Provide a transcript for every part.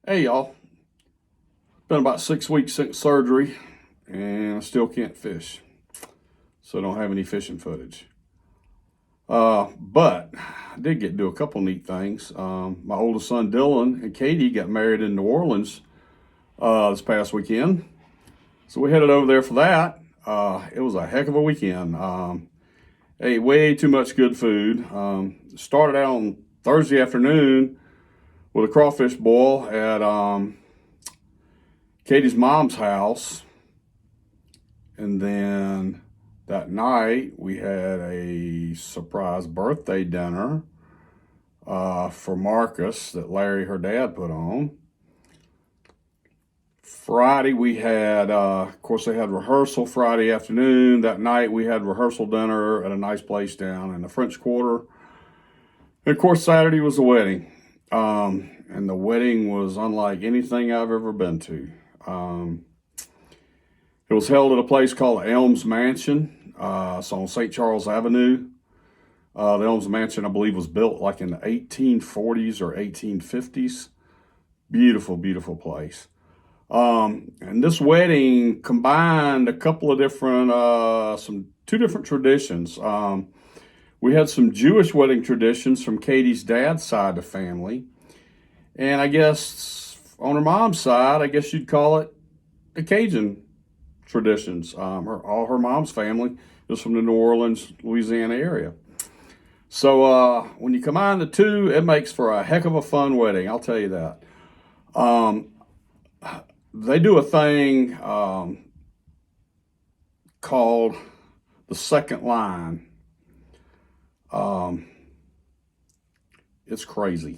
Hey y'all, been about 6 weeks since surgery and I still can't fish. So I don't have any fishing footage. But I did get to do a couple neat things. My oldest son Dylan and Katie got married in New Orleans this past weekend. So we headed over there for that. It was a heck of a weekend. Ate way too much good food. Started out on Thursday afternoon with a crawfish boil at Katie's mom's house. And then that night we had a surprise birthday dinner for Marcus that Larry, her dad, put on. Friday we had, of course, they had rehearsal Friday afternoon. That night we had rehearsal dinner at a nice place down in the French Quarter. And of course, Saturday was the wedding. And the wedding was unlike anything I've ever been to. It was held at a place called Elms Mansion. It's on St. Charles Avenue. The Elms Mansion, I believe, was built like in the 1840s or 1850s. Beautiful, beautiful place. And this wedding combined a couple of different, two different traditions. We had some Jewish wedding traditions from Katie's dad's side of the family. And I guess on her mom's side, I guess you'd call it the Cajun traditions. All her mom's family is from the New Orleans, Louisiana area. So when you combine the two, it makes for a heck of a fun wedding, I'll tell you that. They do a thing called the second line. It's crazy.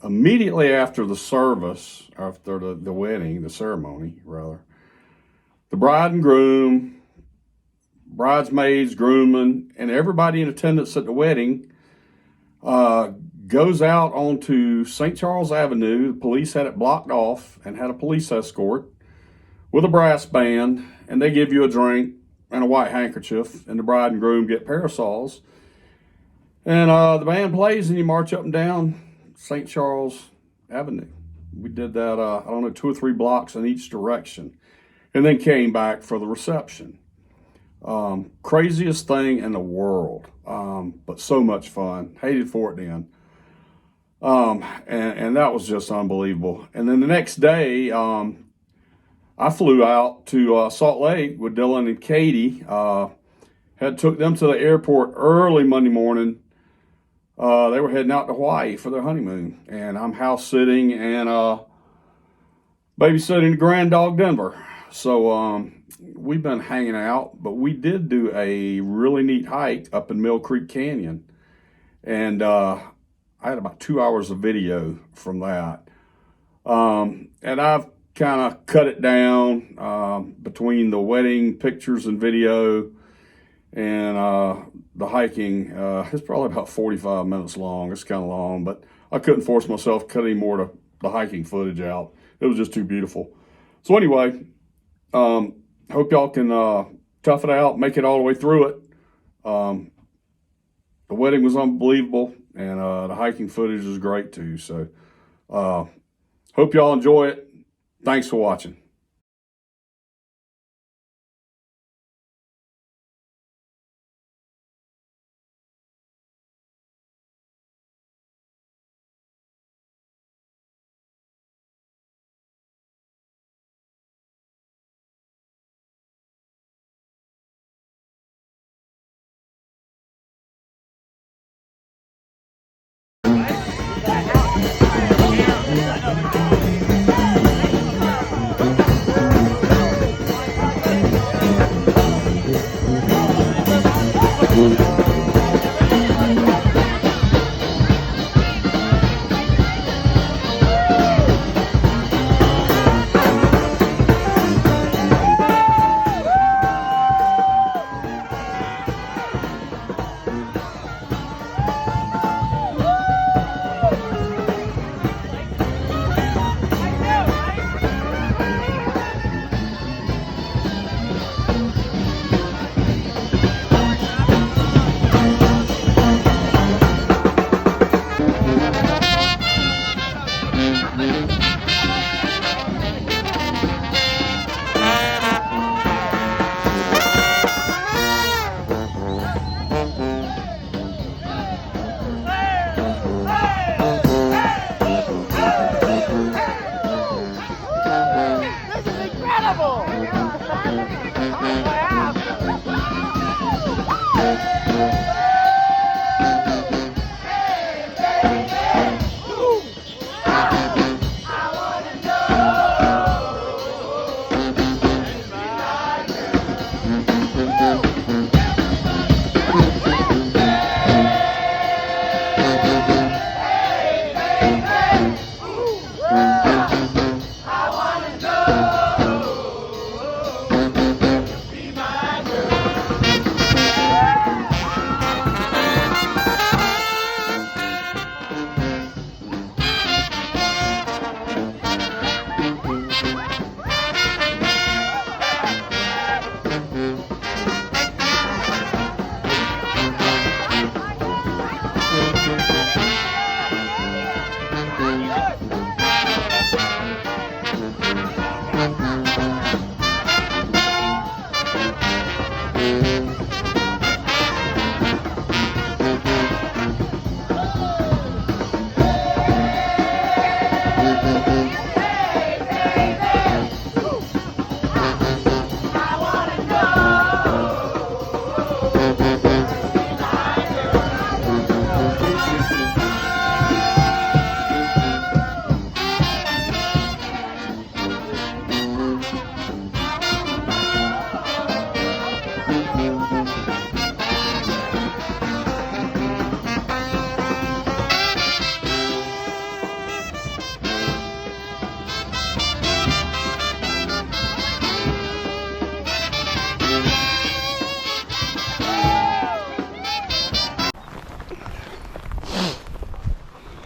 Immediately after the service, after the wedding, the ceremony, rather, the bride and groom, bridesmaids, groommen, and everybody in attendance at the wedding goes out onto St. Charles Avenue. The police had it blocked off and had a police escort with a brass band, and they give you a drink and a white handkerchief, and the bride and groom get parasols. And the band plays, and you march up and down St. Charles Avenue. We did that, 2 or 3 blocks in each direction, and then came back for the reception. Craziest thing in the world, but so much fun. Hated for it then. And that was just unbelievable. And then the next day, I flew out to Salt Lake with Dylan and Katie. Took them to the airport early Monday morning. They were heading out to Hawaii for their honeymoon, and I'm house sitting and babysitting Grand Dog Denver. So we've been hanging out, but we did do a really neat hike up in Mill Creek Canyon, and I had about 2 hours of video from that. And I've kind of cut it down between the wedding pictures and video and the hiking. It's probably about 45 minutes long. It's kind of long, but I couldn't force myself to cut any more of the hiking footage out. It was just too beautiful. So anyway, hope y'all can tough it out, make it all the way through it. The wedding was unbelievable, and the hiking footage is great too. So hope y'all enjoy it. Thanks for watching.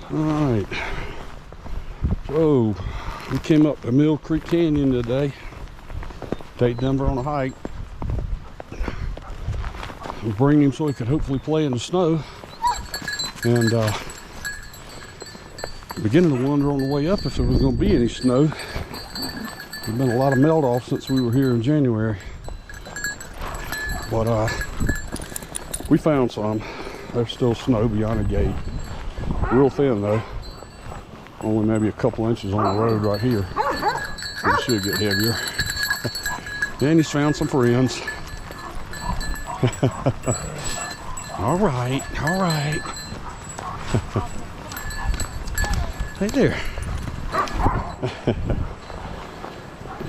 Alright, so we came up to Mill Creek Canyon today, take Denver on a hike, and bring him so he could hopefully play in the snow, and beginning to wonder on the way up if there was going to be any snow. There's been a lot of melt off since we were here in January, but we found some. There's still snow beyond the gate. Real thin though, only maybe a couple inches on the road right here. It should get heavier. And he's found some friends. All right, all right. Right there.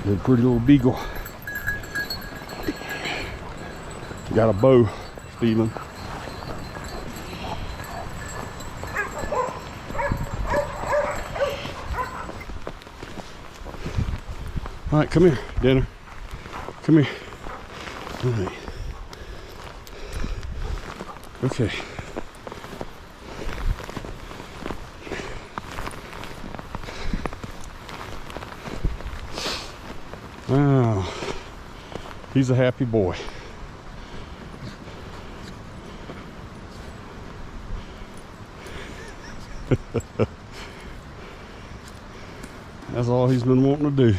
Good pretty little beagle. Got a bow, Stephen. All right, come here, Dinner. Come here. All right. Okay. Wow. He's a happy boy. That's all he's been wanting to do.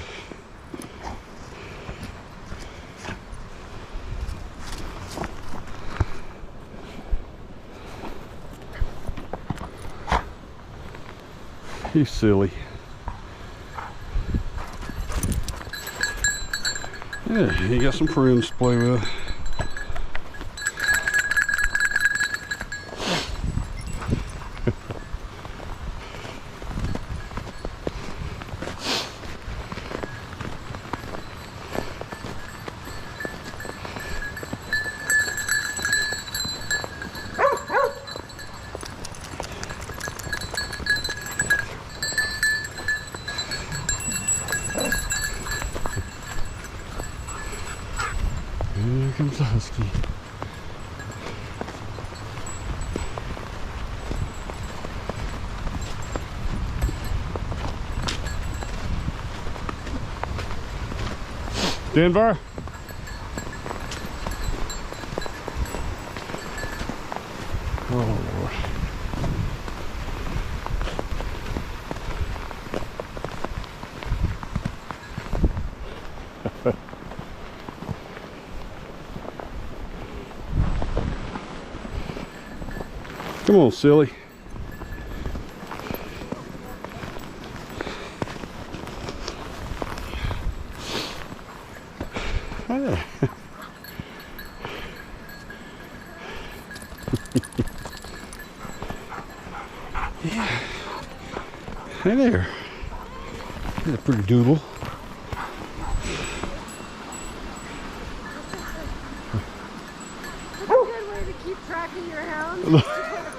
He's silly. Yeah, he got some friends to play with. Here comes the husky. Denver. Oh Lord. Come on, silly. Hey. Yeah. Hey there. He's a pretty doodle. It's a good way to keep track of your hounds. Is to put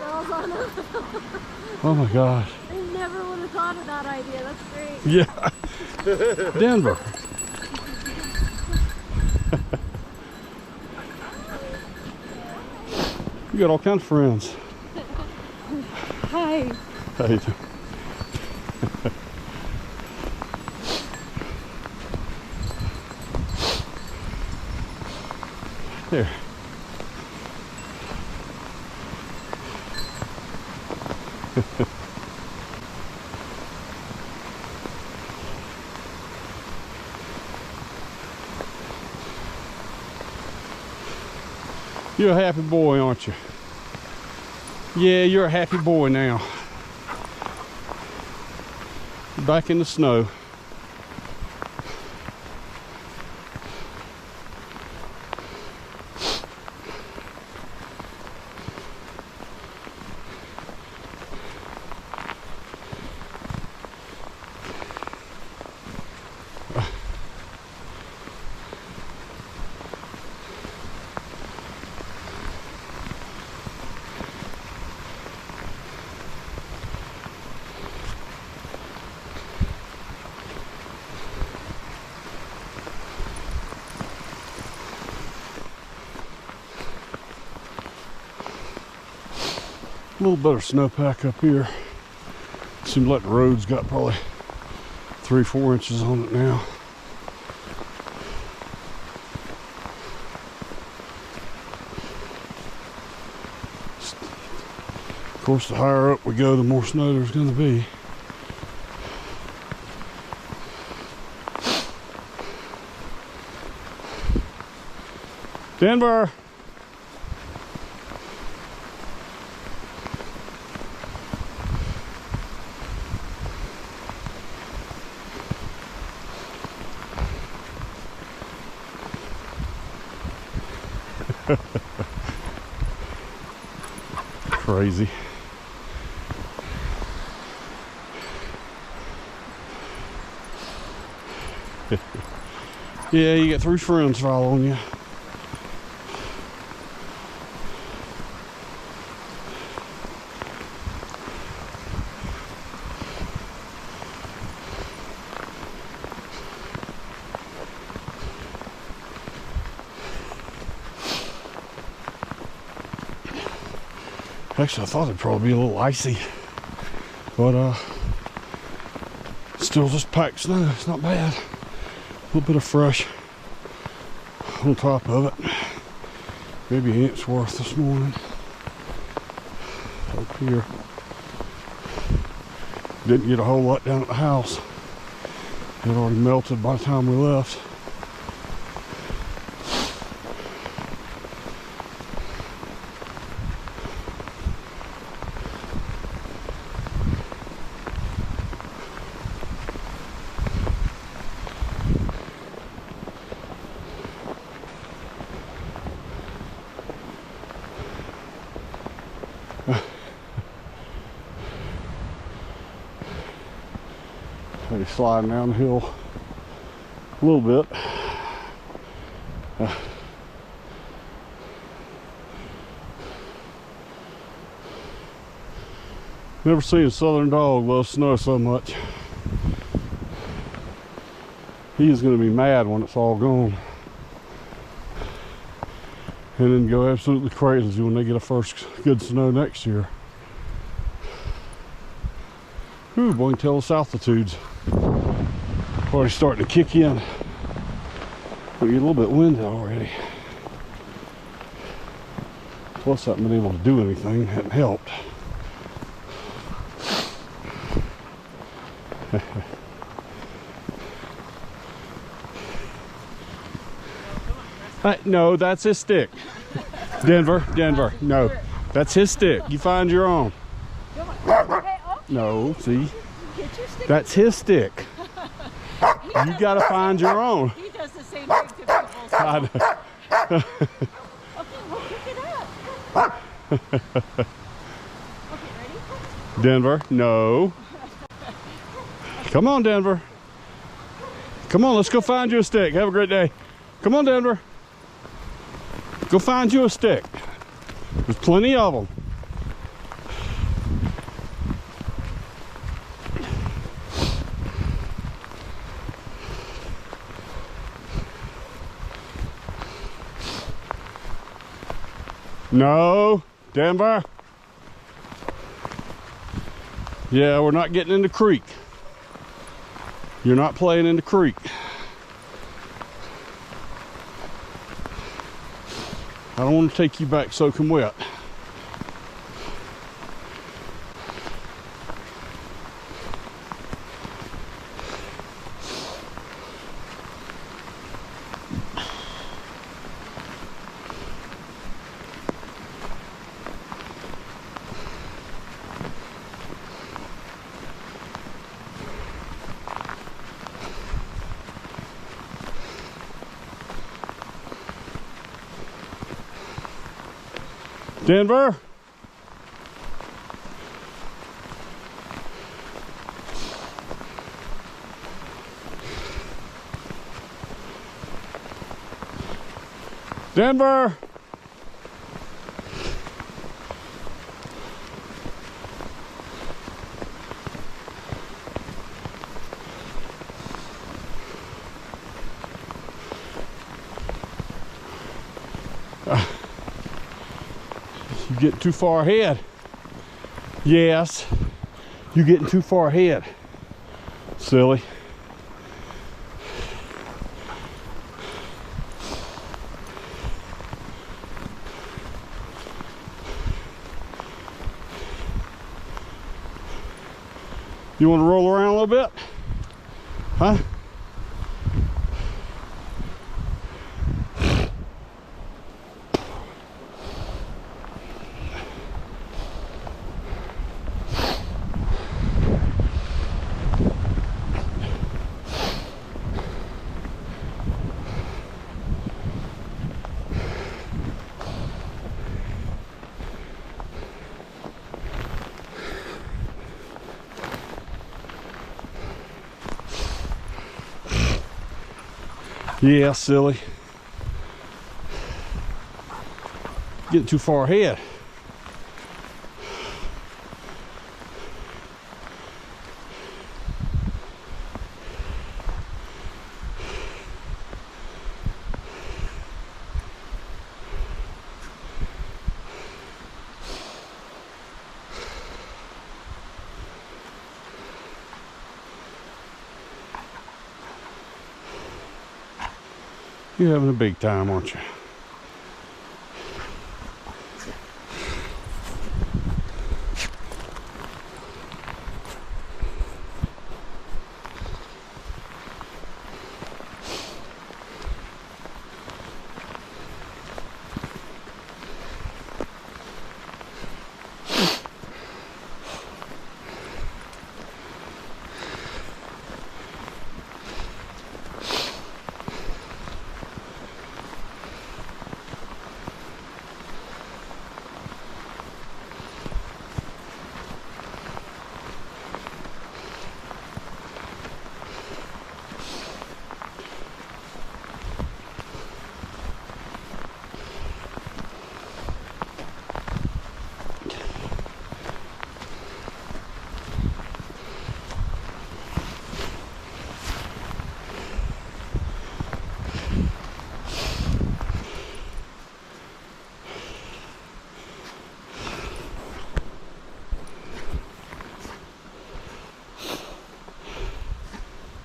bells on them. Oh my gosh. I never would have thought of that idea. That's great. Yeah. Denver. You got all kinds of friends. Hi. Hey. There. You're a happy boy, aren't you? Yeah, you're a happy boy now. Back in the snow. A little better snowpack up here. Seems like the road's got probably 3-4 inches on it now. Of course, the higher up we go, the more snow there's going to be. Denver! Crazy. Yeah, you got 3 friends following you. Actually, I thought it'd probably be a little icy, but still just packed snow. It's not bad. A little bit of fresh on top of it. Maybe an inch worth this morning. Up here. Didn't get a whole lot down at the house. It had already melted by the time we left. Maybe sliding down the hill a little bit. Never seen a southern dog love snow so much. He is going to be mad when it's all gone. And then go absolutely crazy when they get a first good snow next year. Ooh, boy, you can tell us altitudes already starting to kick in. We get a little bit windy already. Plus, I haven't been able to do anything. Hadn't helped. No, that's his stick. Denver, no. That's his stick. You find your own. Come on. Hey, okay. No, see? Get your stick. That's his stick. You got to find your own. He does the same thing to people. So. I know. Okay, we'll pick it up. Okay, ready? Denver, no. Come on, Denver. Come on, let's go find you a stick. Have a great day. Come on, Denver. Go find you a stick. There's plenty of them. No, Denver. Yeah, we're not getting in the creek. You're not playing in the creek. I don't want to take you back soaking wet. Denver? Denver? You getting too far ahead. Yes, you're getting too far ahead. Silly. You want to roll around a little bit? Huh? Yeah, silly. Getting too far ahead. You're having a big time, aren't you?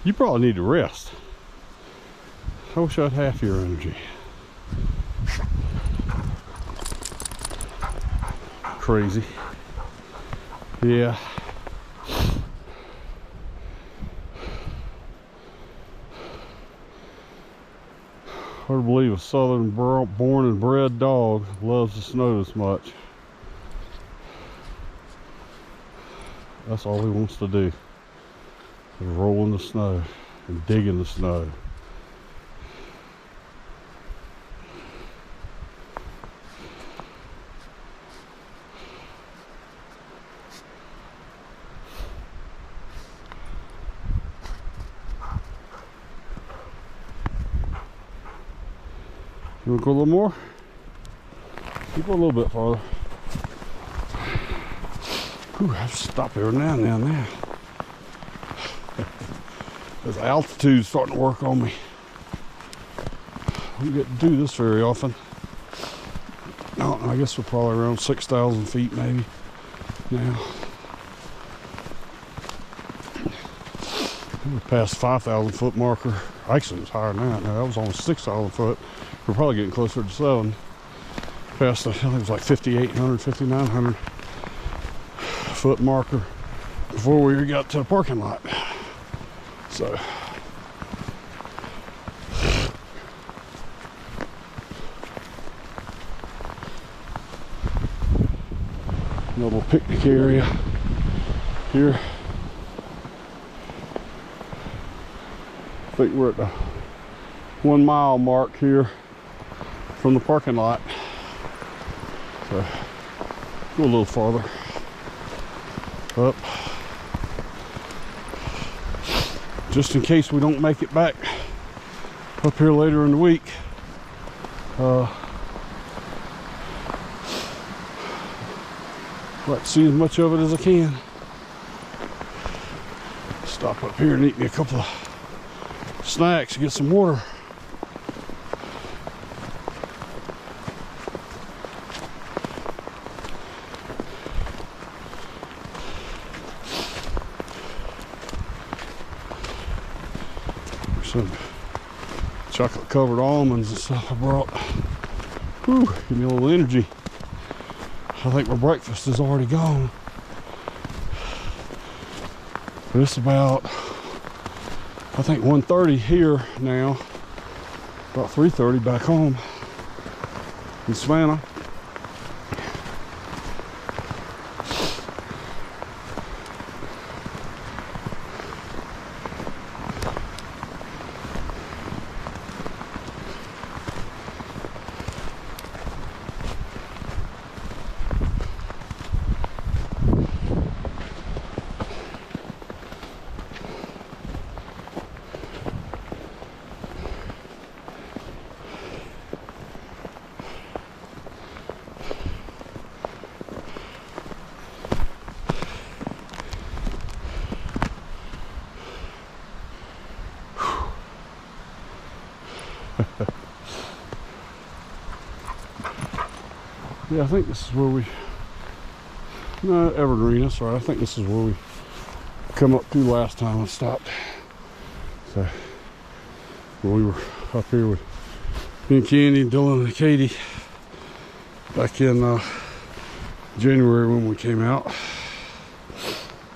You probably need to rest. I wish I'd half your energy. Crazy. Yeah. Hard to believe a southern born and bred dog loves the snow this much. That's all he wants to do, is roll in the snow and dig in the snow. You want to go a little more? You go a little bit farther. Whew, I have to stop every now and then now. This altitude's starting to work on me. I don't get to do this very often. No, I guess we're probably around 6,000 feet maybe now. We're past 5,000 foot marker. Actually, it's higher than that. Now, that was almost 6,000 foot. We're probably getting closer to 7. Past, I think it was like 5,800, 5,900 foot marker before we got to the parking lot. So, little picnic area here. I think we're at the 1 mile mark here from the parking lot. So go a little farther up, just in case we don't make it back up here later in the week. Like to see as much of it as I can. Stop up here and eat me a couple of snacks, get some water. Some chocolate covered almonds and stuff I brought. Whew, give me a little energy. I think my breakfast is already gone. But it's about, I think 1:30 here now. About 3:30 back home in Savannah. Yeah, I think this is where we, no, Evergreen, that's right. I think this is where we come up to last time I stopped. So, when we were up here with me and Candy, Dylan and Katie back in January when we came out.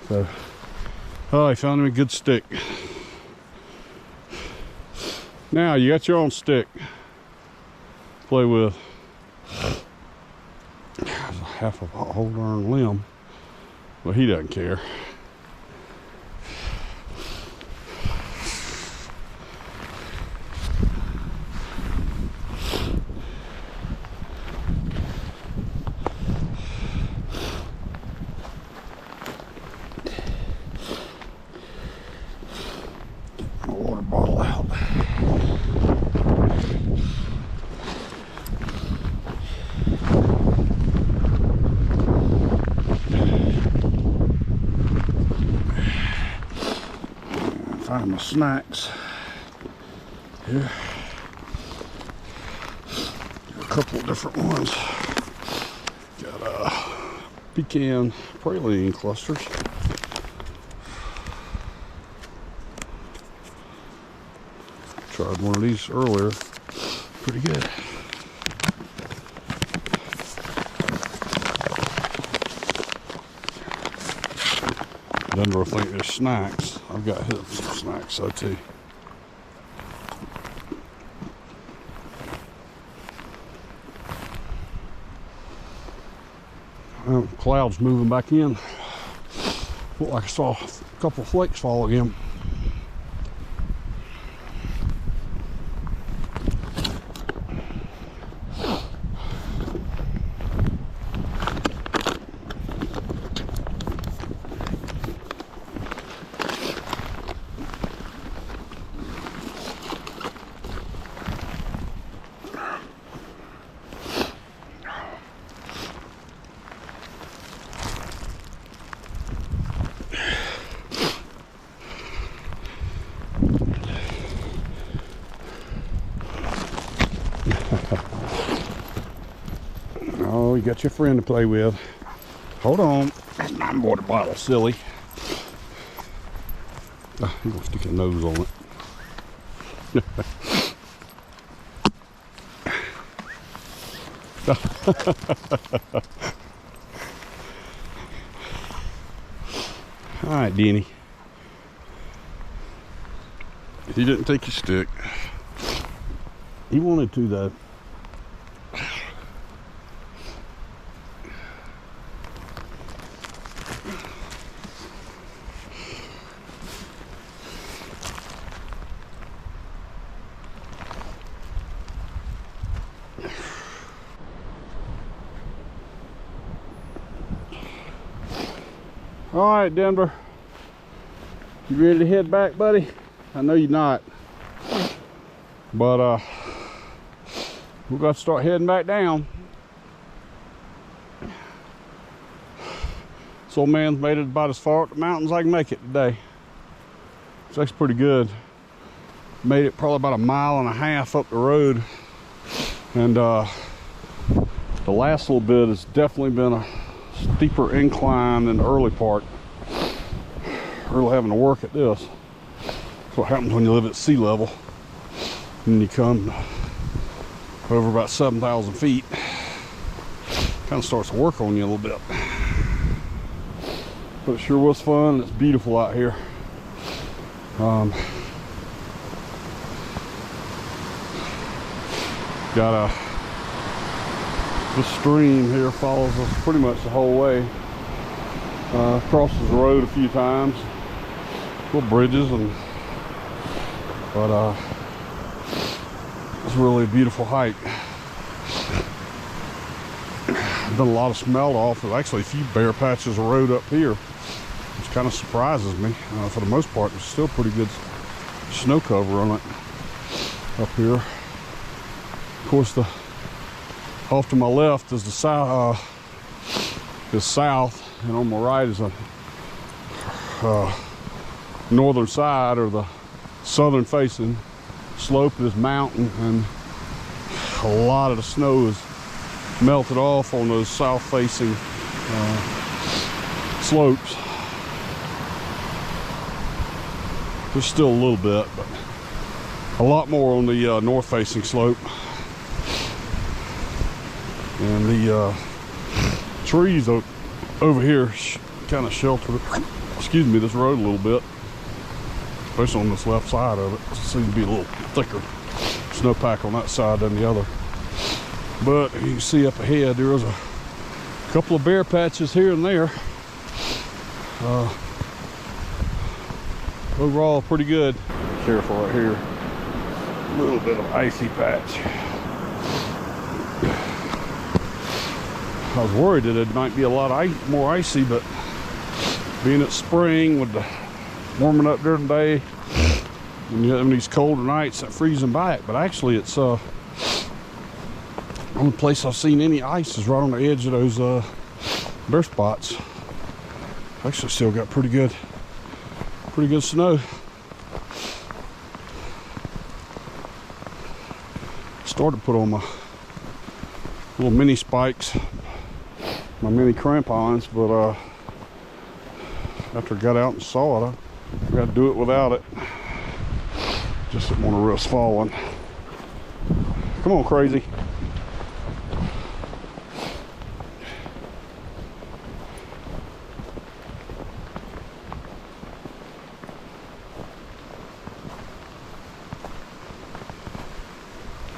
So, oh, I found him a good stick. Now, you got your own stick to play with. Half of a whole darn limb, but he doesn't care. Get my water bottle out. Find my snacks here. Got a couple of different ones. Got pecan praline clusters. Tried one of these earlier. Pretty good. Denver think they're snacks. I've got him some snacks though too. Clouds moving back in. Looked like I saw a couple of flakes fall again. Oh, you got your friend to play with. Hold on. That's my water bottle, silly. Ah, you're gonna stick your nose on it. All right, Denny. He didn't take your stick. He wanted to, though. All right, Denver. You ready to head back, buddy? I know you're not. But we're gonna start heading back down. This old man's made it about as far up the mountains as I can make it today. It's actually pretty good. Made it probably about 1.5 miles up the road. And the last little bit has definitely been a steeper incline than the early part. Really having to work at this. That's what happens when you live at sea level. And you come over about 7,000 feet. Kind of starts to work on you a little bit. But it sure was fun, and it's beautiful out here. Got the stream here follows us pretty much the whole way. Crosses the road a few times, little bridges, but it's really a beautiful hike. I've done a lot of smelt off. There's actually a few bare patches of road up here, which kind of surprises me. For the most part, there's still pretty good snow cover on it up here. Of course, off to my left is the south, and on my right is a northern side, or the southern facing slope of this mountain, and a lot of the snow is melted off on those south facing slopes. There's still a little bit, but a lot more on the north facing slope. And the trees over here kind of shelter, excuse me, this road a little bit, especially on this left side of it. It seems to be a little thicker snowpack on that side than the other. But you can see up ahead there was a couple of bare patches here and there. Overall, pretty good. Careful right here, a little bit of icy patch. I was worried that it might be a lot more icy, but being it's spring with the warming up during the day, when you have these colder nights that freeze them back. But actually, it's the only place I've seen any ice is right on the edge of those bare spots. Actually, still got pretty good snow. Started to put on my little mini spikes, my mini crampons, but after I got out and saw it, I got to do it without it. Just didn't want to risk falling. Come on, crazy.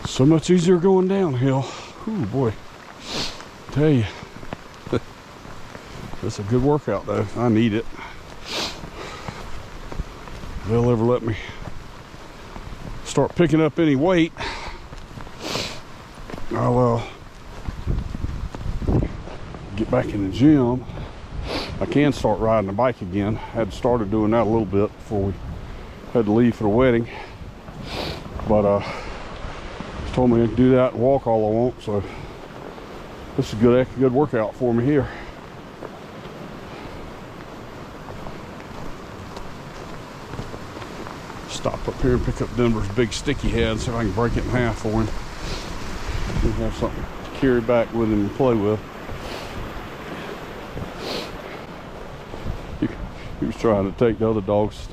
So much easier going downhill. Ooh, boy. Tell you. It's a good workout though. I need it. they'll ever let me start picking up any weight, I'll get back in the gym. I can start riding the bike again. I had started doing that a little bit before we had to leave for the wedding, but told me I can do that and walk all I want, so this is a good workout for me here. Stop up here and pick up Denver's big sticky head, see if I can break it in half for him. He'll have something to carry back with him and play with. He was trying to take the other dog's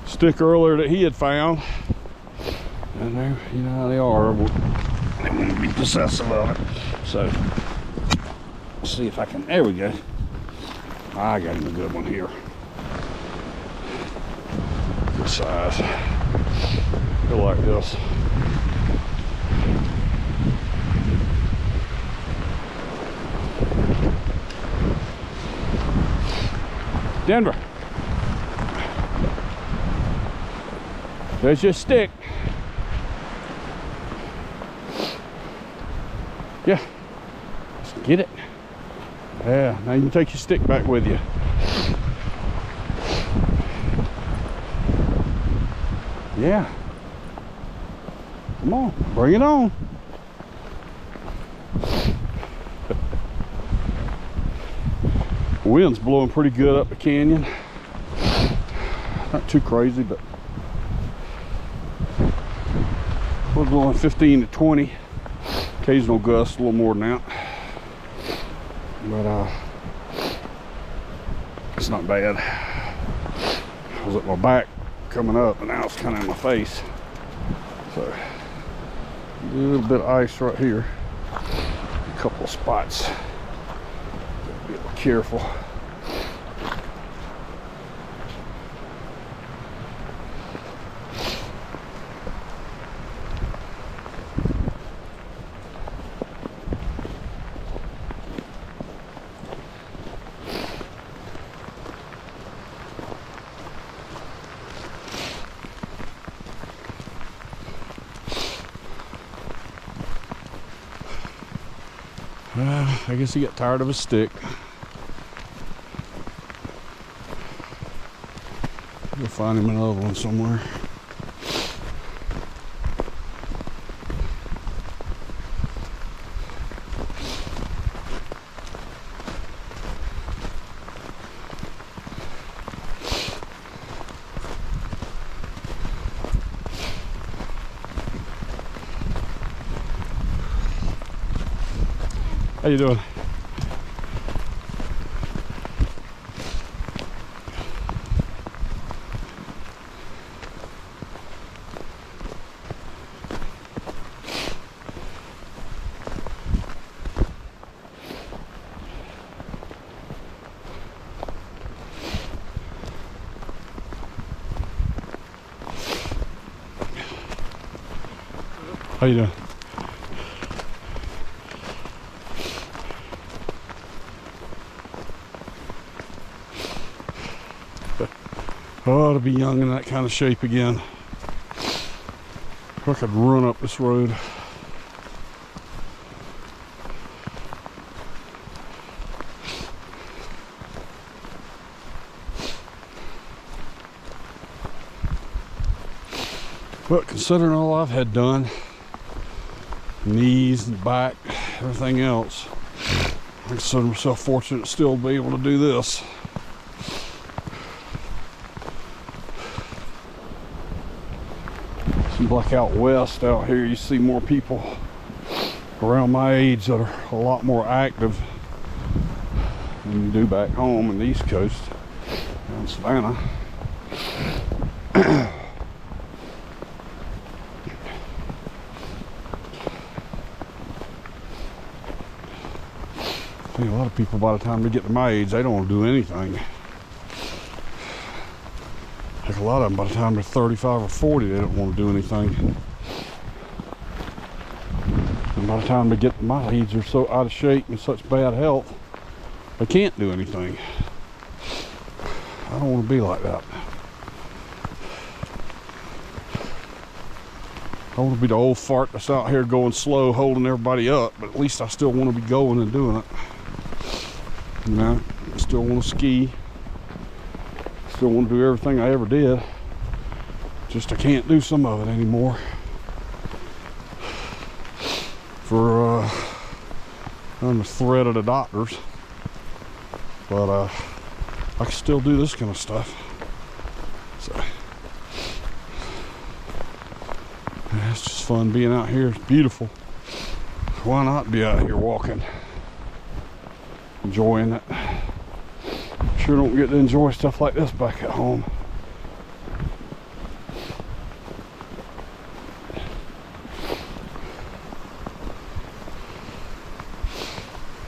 stick earlier that he had found. And they, you know how they are, they want to be possessive of it. So, let's see if I can, there we go. I got him a good one here. Good size. He'll like this. Denver. There's your stick. Yeah. Just get it. Yeah, now you can take your stick back with you. Yeah. Come on, bring it on. Wind's blowing pretty good up the canyon. Not too crazy, but we're blowing 15 to 20. Occasional gusts, a little more than that. But it's not bad. I was at my back coming up, and now it's kind of in my face. So a little bit of ice right here. A couple of spots. Be a little careful. I guess he got tired of his stick. We'll find him another one somewhere. How you doing? How you doing? Oh, to be young in that kind of shape again. If I could run up this road. But considering all I've had done, knees and back, everything else, I consider myself fortunate to still be able to do this. Seems like out west out here you see more people around my age that are a lot more active than you do back home in the East Coast, down Savannah. I think a lot of people, by the time they get to my age, they don't want to do anything. Like a lot of them, by the time they're 35 or 40, they don't want to do anything. And by the time they get to my age, they're so out of shape and such bad health, they can't do anything. I don't want to be like that. I want to be the old fart that's out here going slow, holding everybody up, but at least I still want to be going and doing it. You know, I still want to ski. Still want to do everything I ever did. Just I can't do some of it anymore. For on the threat of the doctors. But I can still do this kind of stuff. So yeah, it's just fun being out here. It's beautiful. Why not be out here walking, enjoying it? Sure don't get to enjoy stuff like this back at home.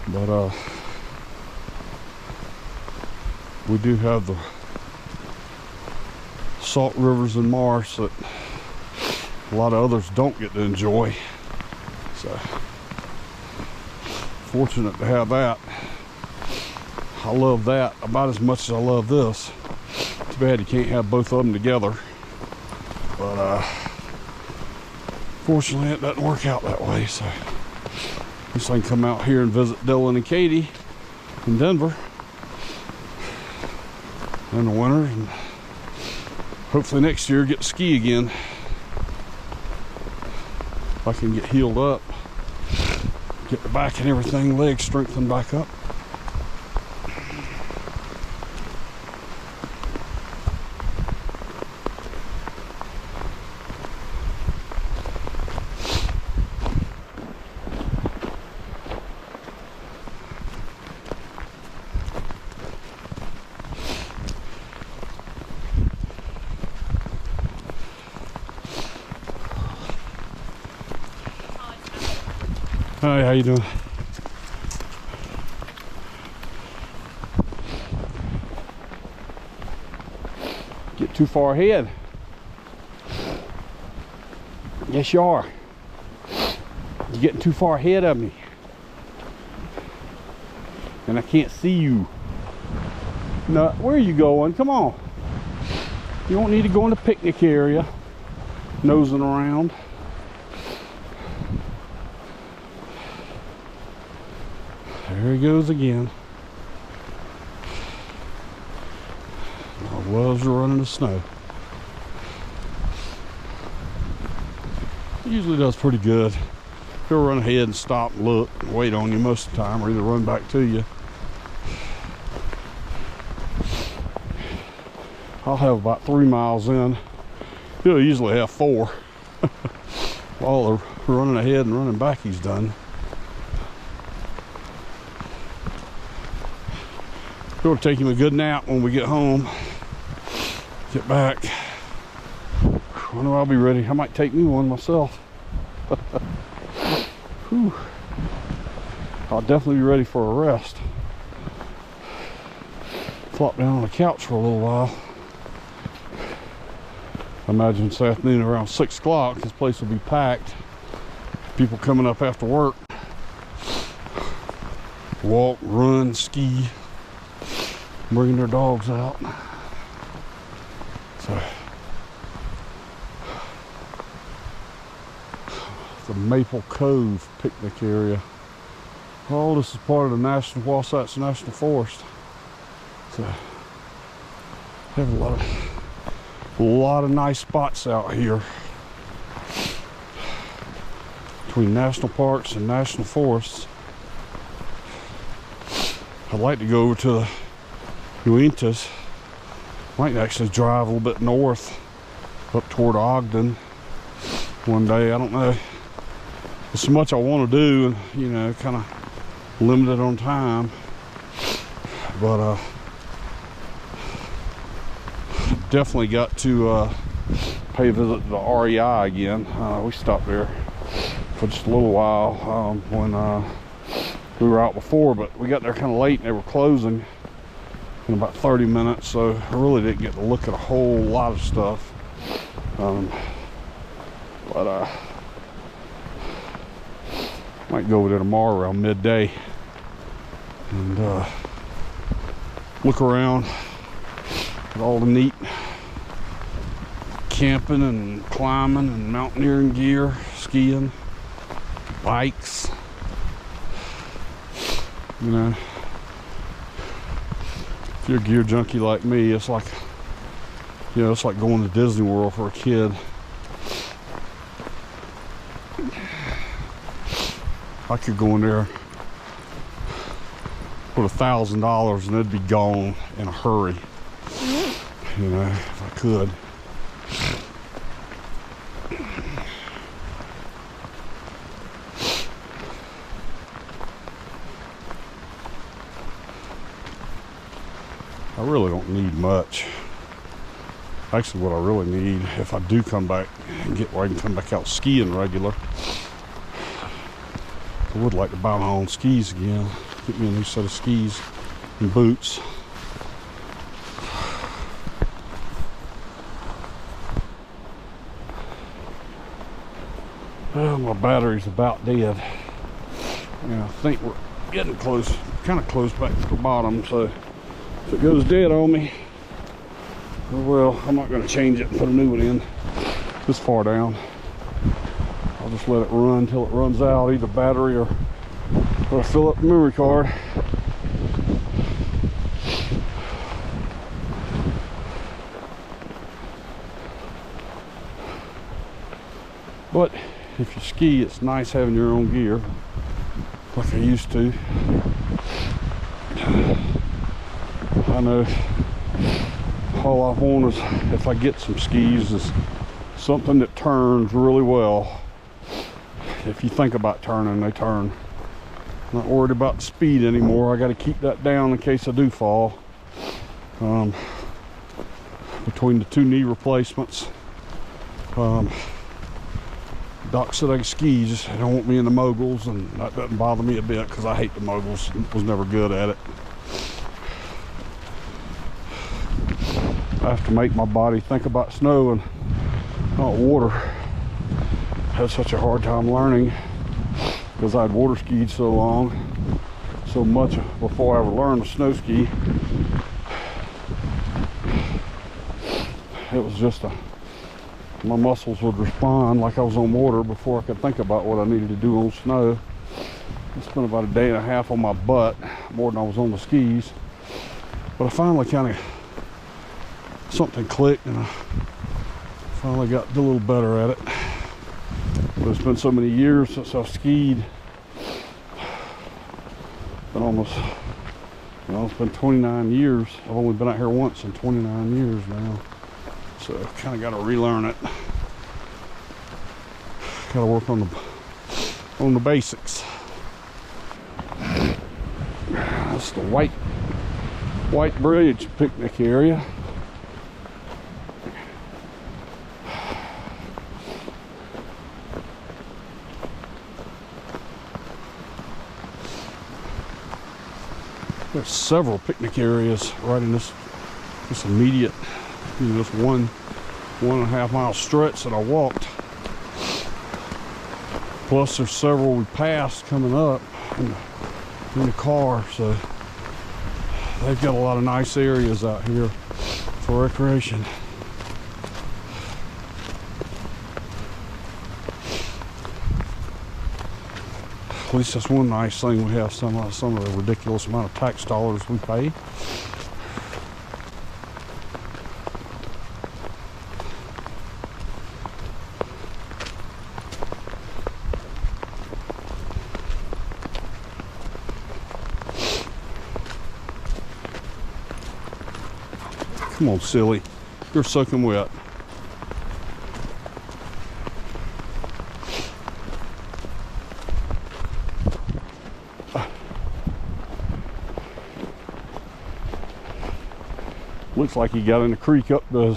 But we do have the salt rivers and marsh that a lot of others don't get to enjoy. So fortunate to have that. I love that about as much as I love this. Too bad you can't have both of them together. But fortunately it doesn't work out that way. So at least I can come out here and visit Dylan and Katie in Denver in the winter, and hopefully next year get to ski again. If I can get healed up, get the back and everything, legs strengthened back up. Hi, how you doing? Get too far ahead. Yes, you are. You're getting too far ahead of me. And I can't see you. No, where are you going? Come on. You don't need to go in the picnic area, nosing around. There he goes again. I loves to run in the snow. He usually does pretty good. He'll run ahead and stop and look and wait on you most of the time, or either run back to you. I'll have about 3 miles in. He'll usually have 4. While the running ahead and running back he's done. It'll take him a good nap when we get home. Get back. I know I'll be ready. I might take me one myself. Whew. I'll definitely be ready for a rest. Flop down on the couch for a little while. I imagine this afternoon around 6 o'clock, this place will be packed. People coming up after work. Walk, run, ski. Bringing their dogs out. So the Maple Cove picnic area. Oh, this is part of the Wasatch National Forest. So have a lot of nice spots out here between national parks and national forests. I'd like to go over to Uintas. Might actually drive a little bit north up toward Ogden one day. I don't know. There's so much I want to do, and you know, kind of limited on time. But definitely got to pay a visit to the REI again. We stopped there for just a little while when we were out before, but we got there kind of late and they were closing in about 30 minutes, so I really didn't get to look at a whole lot of stuff. But might go over there tomorrow around midday and look around at all the neat camping and climbing and mountaineering gear, skiing, bikes. You know, if you're a gear junkie like me, it's like, you know, it's like going to Disney World for a kid. I could go in there with $1,000 and it'd be gone in a hurry. You know, if I could. I really don't need much. Actually, what I really need, if I do come back and get where I can come back out skiing regular, I would like to buy my own skis again. Get me a new set of skis and boots. Well, my battery's about dead. Yeah, I think we're getting close, kind of close back to the bottom, so if it goes dead on me, oh well, I'm not going to change it and put a new one in this far down. I'll just let it run until it runs out, either battery or fill up the memory card. But if you ski, it's nice having your own gear, like I used to. I know all I want is, if I get some skis, is something that turns really well. If you think about turning, they turn. I'm not worried about the speed anymore. I got to keep that down in case I do fall. Between the 2 knee replacements, Doc said I could ski, just I don't want me in the moguls, and that doesn't bother me a bit because I hate the moguls. Was never good at it. I have to make my body think about snow and not water. I had such a hard time learning because I'd water skied so long, so much before I ever learned to snow ski. It was just my muscles would respond like I was on water before I could think about what I needed to do on snow. I spent about a day and a half on my butt, more than I was on the skis. But I finally kind of, something clicked and I finally got a little better at it. But it's been so many years since I've skied. Been almost, you know, it's been 29 years. I've only been out here once in 29 years now. So I've kind of got to relearn it. Got to work on the basics. That's the White Bridge picnic area. There's several picnic areas right in this immediate, you know, this 1.5 mile stretch that I walked. Plus there's several we passed coming up in the car, so they've got a lot of nice areas out here for recreation. At least that's one nice thing, we have some of the ridiculous amount of tax dollars we pay. Come on, silly. You're soaking wet. Looks like he got in the creek up to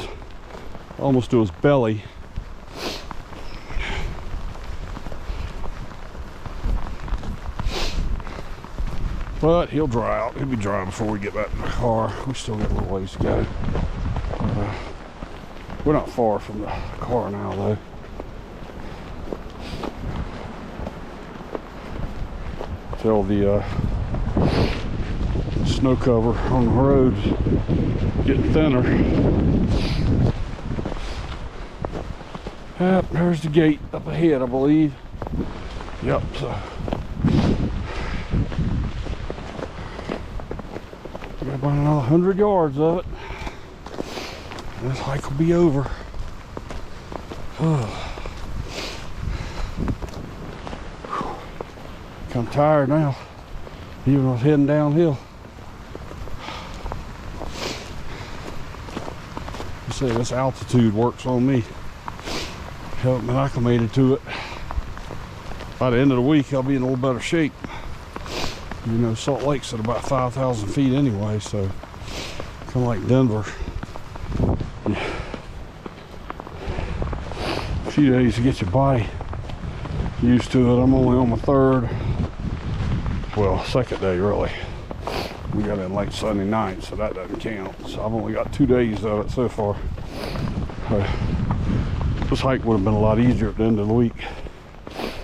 almost to his belly. But he'll dry out. He'll be dry before we get back in the car. We still got a little ways to go. We're not far from the car now, though. Till the snow cover on the roads getting thinner. Yep, there's the gate up ahead, I believe. Yep, so. Got about another 100 yards of it. And this hike will be over. I'm tired now, even though I was heading downhill. You say this altitude works on me. Help me acclimated to it. By the end of the week, I'll be in a little better shape. You know, Salt Lake's at about 5,000 feet anyway, so kind of like Denver. Yeah. A few days to get your body used to it. I'm only on my third, well, second day really. We got in late Sunday night, so that doesn't count. So I've only got 2 days of it so far. This hike would have been a lot easier at the end of the week.